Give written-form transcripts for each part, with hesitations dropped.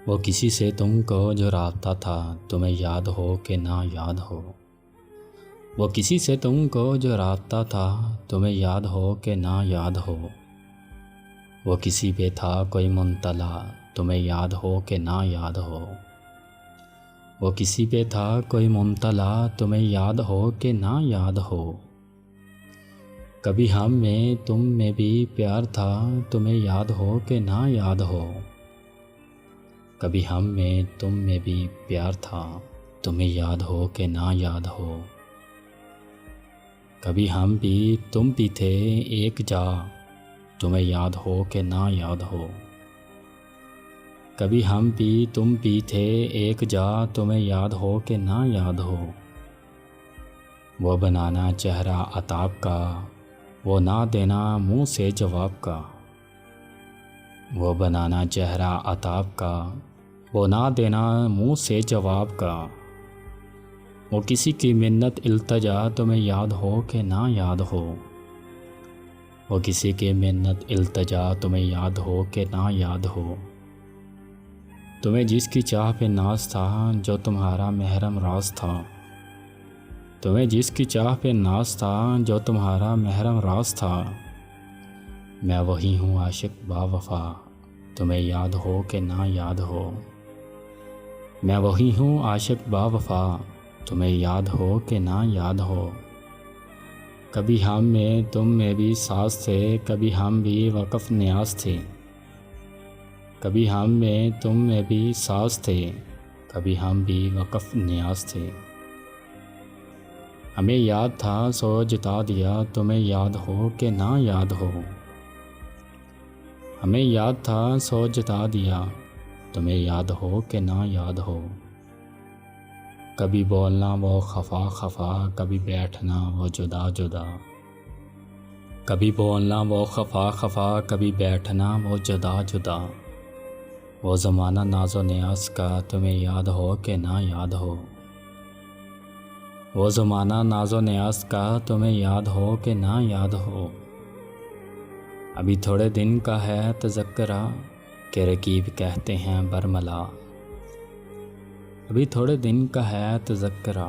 وہ کسی سے تم کو جو رابطہ تھا تمہیں یاد ہو کہ نہ یاد ہو، وہ کسی سے تم کو جو رابطہ تھا تمہیں یاد ہو کہ نہ یاد ہو، وہ کسی پہ تھا کوئی منطلع تمہیں یاد ہو کہ نہ یاد ہو، وہ کسی پہ تھا کوئی منطلع تمہیں یاد ہو کہ نہ یاد ہو، کبھی ہم میں تم میں بھی پیار تھا تمہیں یاد ہو کہ نہ یاد ہو، کبھی ہم میں تم میں بھی پیار تھا تمہیں یاد ہو کہ نہ یاد ہو، کبھی ہم بھی تم بھی تھے ایک جا تمہیں یاد ہو کہ نہ یاد ہو، کبھی ہم بھی تم بھی تھے ایک جا تمہیں یاد ہو کہ نہ یاد ہو، وہ بنانا چہرہ عتاب کا وہ نہ دینا منہ سے جواب کا، وہ بنانا چہرہ عتاب کا وہ نہ دینا منہ سے جواب کا، وہ کسی کی منت التجا تمہیں یاد ہو کہ نہ یاد ہو، وہ کسی کی منت التجا تمہیں یاد ہو کہ نہ یاد ہو، تمہیں جس کی چاہ پہ ناز تھا جو تمہارا محرم راز تھا، تمہیں جس کی چاہ پہ ناز تھا جو تمہارا محرم راز تھا، میں وہی ہوں عاشق با وفا تمہیں یاد ہو کہ نہ یاد ہو، میں وہی ہوں عاشق با وفا تمہیں یاد ہو کہ نہ یاد ہو، کبھی ہم میں تم میں بھی ساز تھے کبھی ہم بھی وقف نیاز تھے، کبھی ہم میں تم میں بھی ساز تھے کبھی ہم بھی وقف نیاز تھے، ہمیں یاد تھا سو جتا دیا تمہیں یاد ہو کہ نہ یاد ہو، ہمیں یاد تھا سو جتا دیا تمہیں یاد ہو کہ نہ یاد ہو، کبھی بولنا وہ خفا خفا کبھی بیٹھنا وہ جدا جدا، کبھی بولنا وہ خفا خفا کبھی بیٹھنا وہ جدا جدا، وہ زمانہ ناز و نیاز کا تمہیں یاد ہو کہ نہ یاد ہو، وہ زمانہ ناز و نیاز کا تمہیں یاد ہو کہ نہ یاد ہو، ابھی تھوڑے دن کا ہے تذکرہ کہ رقیب کہتے ہیں برملا، ابھی تھوڑے دن کا ہے تذکرہ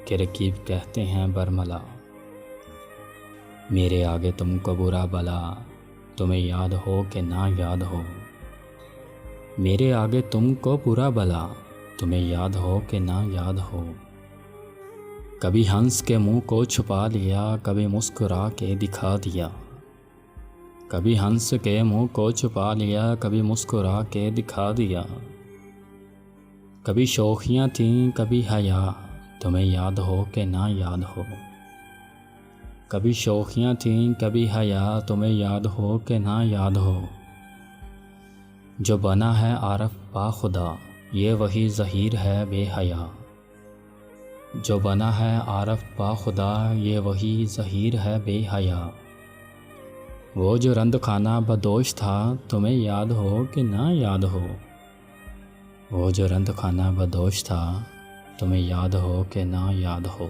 کہ رقیب کہتے ہیں برملا، میرے آگے تم کو برا بلا تمہیں یاد ہو کہ نہ یاد ہو، میرے آگے تم کو برا بلا تمہیں یاد ہو کہ نہ یاد ہو، کبھی ہنس کے منہ کو چھپا لیا کبھی مسکرا کے دکھا دیا، کبھی ہنس کے منہ کو چھپا لیا کبھی مسکرا کے دکھا دیا، کبھی شوخیاں تھیں کبھی حیا تمہیں یاد ہو کہ نہ یاد ہو، کبھی شوخیاں تھیں کبھی حیا تمہیں یاد ہو کہ نہ یاد ہو، جو بنا ہے عارف با خدا یہ وہی ظہیر ہے بے حیا، جو بنا ہے عارف با خدا یہ وہی ظہیر ہے بے حیا، وہ جو رند خانہ بدوش تھا تمہیں یاد ہو کہ نہ یاد ہو، وہ جو رند خانہ بدوش تھا تمہیں یاد ہو کہ نہ یاد ہو۔